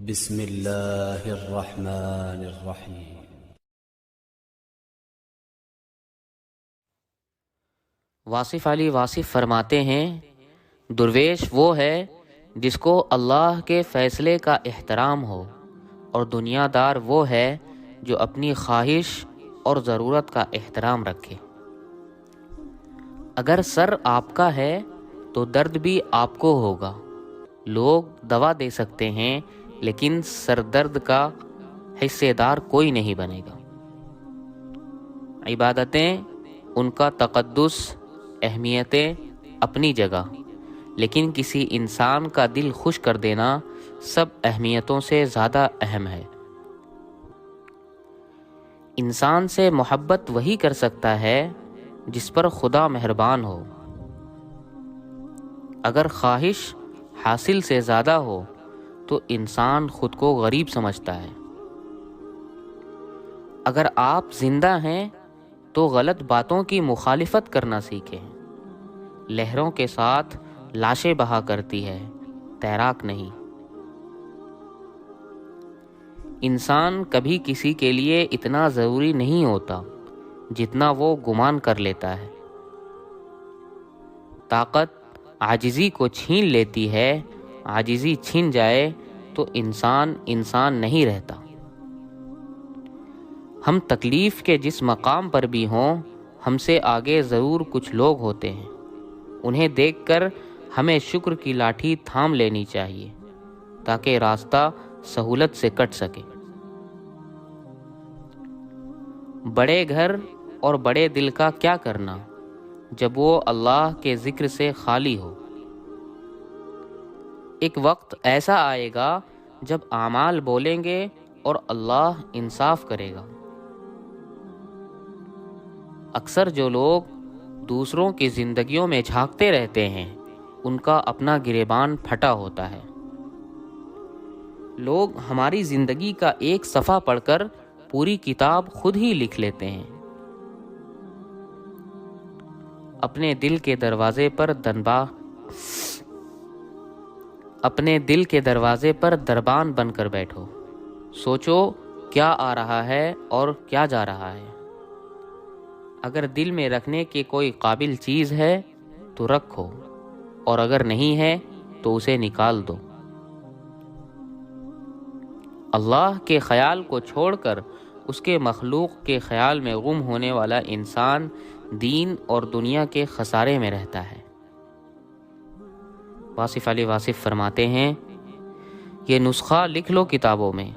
بسم اللہ الرحمن الرحیم۔ واصف علی واصف فرماتے ہیں، درویش وہ ہے جس کو اللہ کے فیصلے کا احترام ہو، اور دنیا دار وہ ہے جو اپنی خواہش اور ضرورت کا احترام رکھے۔ اگر سر آپ کا ہے تو درد بھی آپ کو ہوگا۔ لوگ دوا دے سکتے ہیں لیکن سر درد کا حصے دار کوئی نہیں بنے گا۔ عبادتیں، ان کا تقدس، اہمیتیں اپنی جگہ، لیکن کسی انسان کا دل خوش کر دینا سب اہمیتوں سے زیادہ اہم ہے۔ انسان سے محبت وہی کر سکتا ہے جس پر خدا مہربان ہو۔ اگر خواہش حاصل سے زیادہ ہو تو انسان خود کو غریب سمجھتا ہے۔ اگر آپ زندہ ہیں تو غلط باتوں کی مخالفت کرنا سیکھیں۔ لہروں کے ساتھ لاشیں بہا کرتی ہے، تیراک نہیں۔ انسان کبھی کسی کے لیے اتنا ضروری نہیں ہوتا جتنا وہ گمان کر لیتا ہے۔ طاقت عاجزی کو چھین لیتی ہے، عاجزی چھن جائے تو انسان نہیں رہتا۔ ہم تکلیف کے جس مقام پر بھی ہوں، ہم سے آگے ضرور کچھ لوگ ہوتے ہیں۔ انہیں دیکھ کر ہمیں شکر کی لاٹھی تھام لینی چاہیے تاکہ راستہ سہولت سے کٹ سکے۔ بڑے گھر اور بڑے دل کا کیا کرنا جب وہ اللہ کے ذکر سے خالی ہو۔ ایک وقت ایسا آئے گا جب اعمال بولیں گے اور اللہ انصاف کرے گا۔ اکثر جو لوگ دوسروں کی زندگیوں میں جھانکتے رہتے ہیں، ان کا اپنا گریبان پھٹا ہوتا ہے۔ لوگ ہماری زندگی کا ایک صفحہ پڑھ کر پوری کتاب خود ہی لکھ لیتے ہیں۔ اپنے دل کے دروازے پر دربان بن کر بیٹھو۔ سوچو کیا آ رہا ہے اور کیا جا رہا ہے۔ اگر دل میں رکھنے کی کوئی قابل چیز ہے تو رکھو، اور اگر نہیں ہے تو اسے نکال دو۔ اللہ کے خیال کو چھوڑ کر اس کے مخلوق کے خیال میں گم ہونے والا انسان دین اور دنیا کے خسارے میں رہتا ہے۔ واصف علی واصف فرماتے ہیں، یہ نسخہ لکھ لو کتابوں میں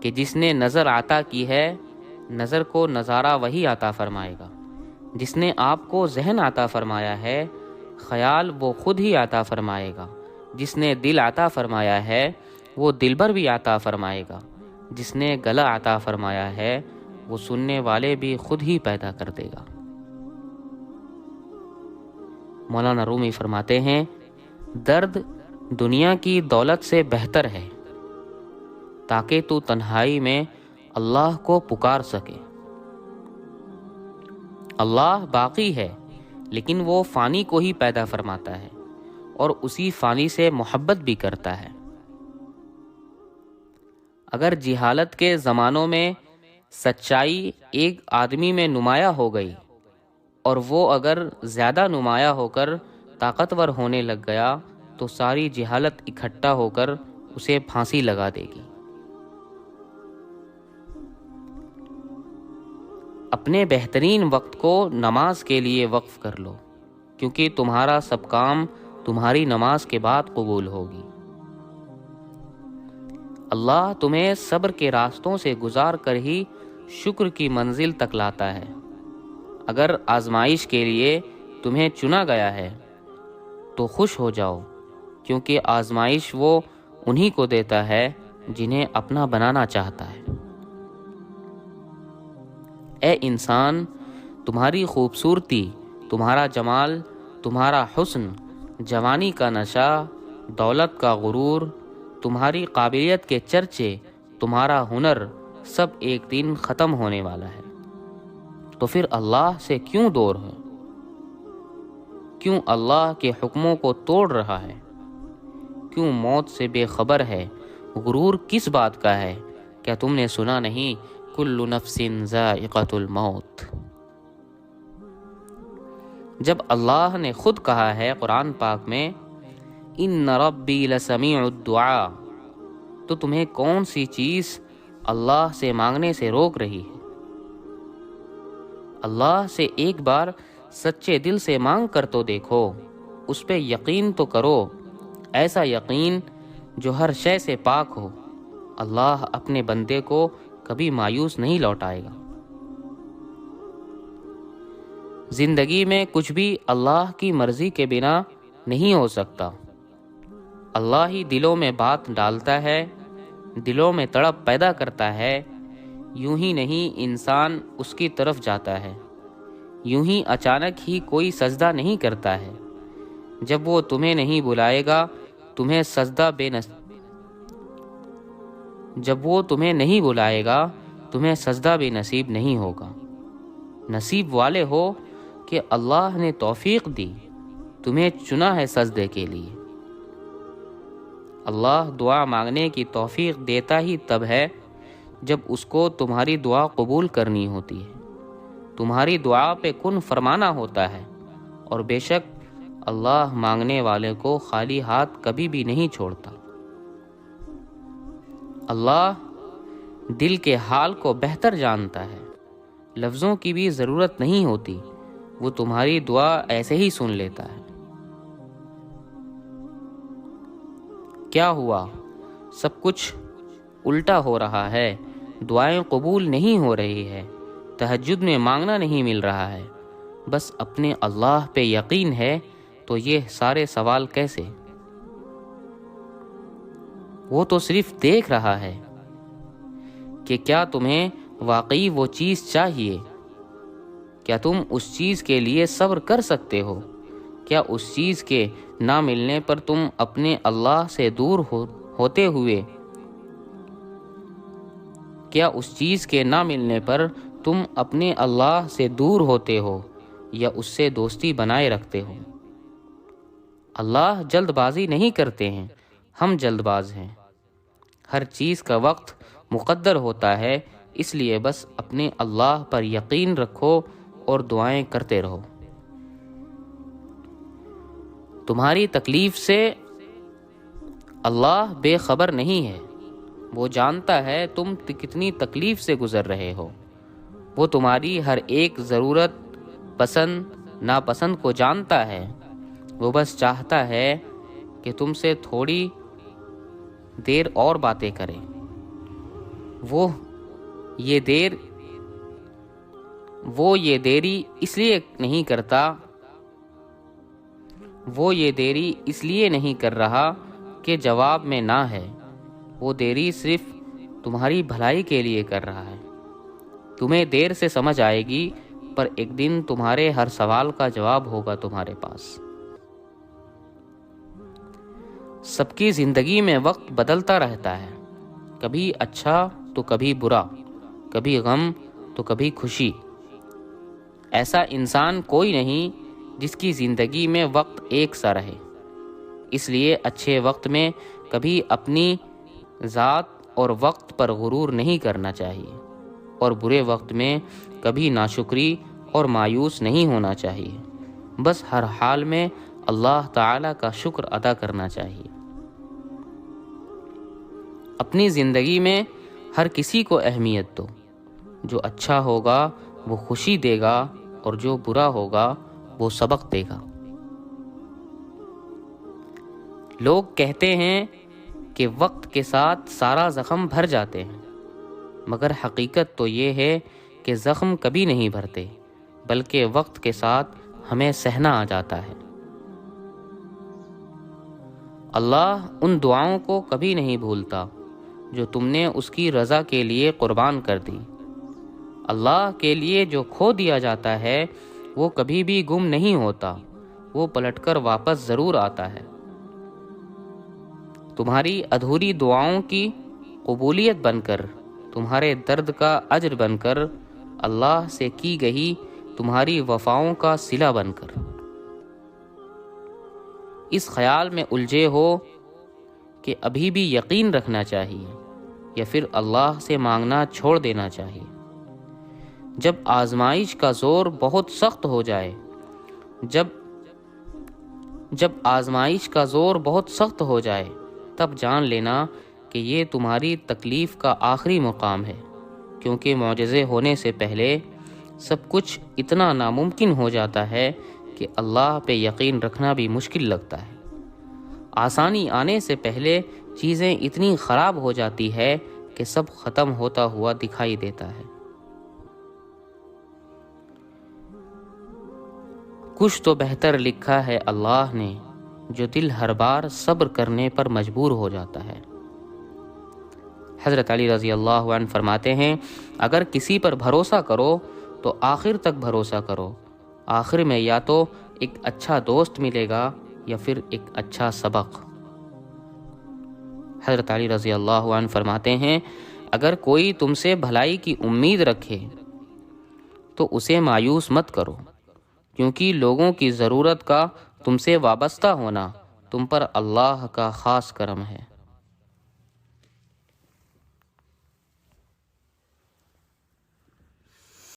کہ جس نے نظر عطا کی ہے، نظر کو نظارہ وہی عطا فرمائے گا۔ جس نے آپ کو ذہن عطا فرمایا ہے، خیال وہ خود ہی عطا فرمائے گا۔ جس نے دل عطا فرمایا ہے، وہ دلبر بھی عطا فرمائے گا۔ جس نے گلا عطا فرمایا ہے، وہ سننے والے بھی خود ہی پیدا کر دے گا۔ مولانا رومی فرماتے ہیں، درد دنیا کی دولت سے بہتر ہے تاکہ تو تنہائی میں اللہ کو پکار سکے۔ اللہ باقی ہے لیکن وہ فانی کو ہی پیدا فرماتا ہے اور اسی فانی سے محبت بھی کرتا ہے۔ اگر جہالت کے زمانوں میں سچائی ایک آدمی میں نمایاں ہو گئی اور وہ اگر زیادہ نمایاں ہو کر طاقتور ہونے لگ گیا تو ساری جہالت اکٹھا ہو کر اسے پھانسی لگا دے گی۔ اپنے بہترین وقت کو نماز کے لیے وقف کر لو، کیونکہ تمہارا سب کام تمہاری نماز کے بعد قبول ہوگی۔ اللہ تمہیں صبر کے راستوں سے گزار کر ہی شکر کی منزل تک لاتا ہے۔ اگر آزمائش کے لیے تمہیں چنا گیا ہے تو خوش ہو جاؤ، کیونکہ آزمائش وہ انہی کو دیتا ہے جنہیں اپنا بنانا چاہتا ہے۔ اے انسان، تمہاری خوبصورتی، تمہارا جمال، تمہارا حسن، جوانی کا نشہ، دولت کا غرور، تمہاری قابلیت کے چرچے، تمہارا ہنر، سب ایک دن ختم ہونے والا ہے۔ تو پھر اللہ سے کیوں دور ہے؟ کیوں اللہ کے حکموں کو توڑ رہا ہے؟ کیوں موت سے بے خبر ہے؟ غرور کس بات کا ہے؟ کیا تم نے سنا نہیں کل نفس ذائقۃ الموت؟ جب اللہ نے خود کہا ہے قرآن پاک میں ان ربی لسمیع الدعاء، تو تمہیں کون سی چیز اللہ سے مانگنے سے روک رہی ہے؟ اللہ سے ایک بار سچے دل سے مانگ کر تو دیکھو، اس پہ یقین تو کرو، ایسا یقین جو ہر شے سے پاک ہو۔ اللہ اپنے بندے کو کبھی مایوس نہیں لوٹائے گا۔ زندگی میں کچھ بھی اللہ کی مرضی کے بنا نہیں ہو سکتا۔ اللہ ہی دلوں میں بات ڈالتا ہے، دلوں میں تڑپ پیدا کرتا ہے، یوں ہی نہیں انسان اس کی طرف جاتا ہے، یوں ہی اچانک ہی کوئی سجدہ نہیں کرتا ہے۔ جب وہ تمہیں نہیں بلائے گا تمہیں سجدہ بے نصیب نہیں ہوگا۔ نصیب والے ہو کہ اللہ نے توفیق دی، تمہیں چنا ہے سجدے کے لیے۔ اللہ دعا مانگنے کی توفیق دیتا ہی تب ہے جب اس کو تمہاری دعا قبول کرنی ہوتی ہے، تمہاری دعا پہ کن فرمانا ہوتا ہے، اور بے شک اللہ مانگنے والے کو خالی ہاتھ کبھی بھی نہیں چھوڑتا۔ اللہ دل کے حال کو بہتر جانتا ہے، لفظوں کی بھی ضرورت نہیں ہوتی، وہ تمہاری دعا ایسے ہی سن لیتا ہے۔ کیا ہوا؟ سب کچھ الٹا ہو رہا ہے، دعائیں قبول نہیں ہو رہی ہے، تہجد میں مانگنا نہیں مل رہا ہے، بس اپنے اللہ پہ یقین ہے تو یہ سارے سوال کیسے؟ وہ تو صرف دیکھ رہا ہے کہ کیا تمہیں واقعی وہ چیز چاہیے، کیا تم اس چیز کے لیے صبر کر سکتے ہو، کیا اس چیز کے نہ ملنے پر تم اپنے اللہ سے دور ہوتے ہوئے کیا اس چیز کے نہ ملنے پر تم اپنے اللہ سے دور ہوتے ہو یا اس سے دوستی بنائے رکھتے ہو؟ اللہ جلد بازی نہیں کرتے ہیں، ہم جلد باز ہیں۔ ہر چیز کا وقت مقدر ہوتا ہے، اس لیے بس اپنے اللہ پر یقین رکھو اور دعائیں کرتے رہو۔ تمہاری تکلیف سے اللہ بے خبر نہیں ہے، وہ جانتا ہے تم کتنی تکلیف سے گزر رہے ہو، وہ تمہاری ہر ایک ضرورت، پسند ناپسند کو جانتا ہے، وہ بس چاہتا ہے کہ تم سے تھوڑی دیر اور باتیں کرے۔ وہ یہ دیری اس لیے نہیں کر رہا کہ جواب میں نہ ہے، وہ دیری صرف تمہاری بھلائی کے لیے کر رہا ہے۔ تمہیں دیر سے سمجھ آئے گی، پر ایک دن تمہارے ہر سوال کا جواب ہوگا تمہارے پاس۔ سب کی زندگی میں وقت بدلتا رہتا ہے، کبھی اچھا تو کبھی برا، کبھی غم تو کبھی خوشی۔ ایسا انسان کوئی نہیں جس کی زندگی میں وقت ایک سا رہے، اس لیے اچھے وقت میں کبھی اپنی ذات اور وقت پر غرور نہیں کرنا چاہیے، اور برے وقت میں کبھی ناشکری اور مایوس نہیں ہونا چاہیے، بس ہر حال میں اللہ تعالیٰ کا شکر ادا کرنا چاہیے۔ اپنی زندگی میں ہر کسی کو اہمیت دو، جو اچھا ہوگا وہ خوشی دے گا، اور جو برا ہوگا وہ سبق دے گا۔ لوگ کہتے ہیں کہ وقت کے ساتھ سارا زخم بھر جاتے ہیں، مگر حقیقت تو یہ ہے کہ زخم کبھی نہیں بھرتے، بلکہ وقت کے ساتھ ہمیں سہنا آ جاتا ہے۔ اللہ ان دعاؤں کو کبھی نہیں بھولتا جو تم نے اس کی رضا کے لیے قربان کر دی۔ اللہ کے لیے جو کھو دیا جاتا ہے وہ کبھی بھی گم نہیں ہوتا، وہ پلٹ کر واپس ضرور آتا ہے۔ تمہاری ادھوری دعاؤں کی قبولیت بن کر، تمہارے درد کا اجر بن کر، اللہ سے کی گئی تمہاری وفاؤں کا صلہ بن کر۔ اس خیال میں الجھے ہو کہ ابھی بھی یقین رکھنا چاہیے یا پھر اللہ سے مانگنا چھوڑ دینا چاہیے؟ جب آزمائش کا زور بہت سخت ہو جائے جب آزمائش کا زور بہت سخت ہو جائے تب جان لینا کہ یہ تمہاری تکلیف کا آخری مقام ہے، کیونکہ معجزے ہونے سے پہلے سب کچھ اتنا ناممکن ہو جاتا ہے کہ اللہ پہ یقین رکھنا بھی مشکل لگتا ہے۔ آسانی آنے سے پہلے چیزیں اتنی خراب ہو جاتی ہے کہ سب ختم ہوتا ہوا دکھائی دیتا ہے۔ کچھ تو بہتر لکھا ہے اللہ نے، جو دل ہر بار صبر کرنے پر مجبور ہو جاتا ہے۔ حضرت علی رضی اللہ عنہ فرماتے ہیں، اگر کسی پر بھروسہ کرو تو آخر تک بھروسہ کرو، آخر میں یا تو ایک اچھا دوست ملے گا یا پھر ایک اچھا سبق۔ حضرت علی رضی اللہ عنہ فرماتے ہیں، اگر کوئی تم سے بھلائی کی امید رکھے تو اسے مایوس مت کرو، کیونکہ لوگوں کی ضرورت کا تم سے وابستہ ہونا تم پر اللہ کا خاص کرم ہے۔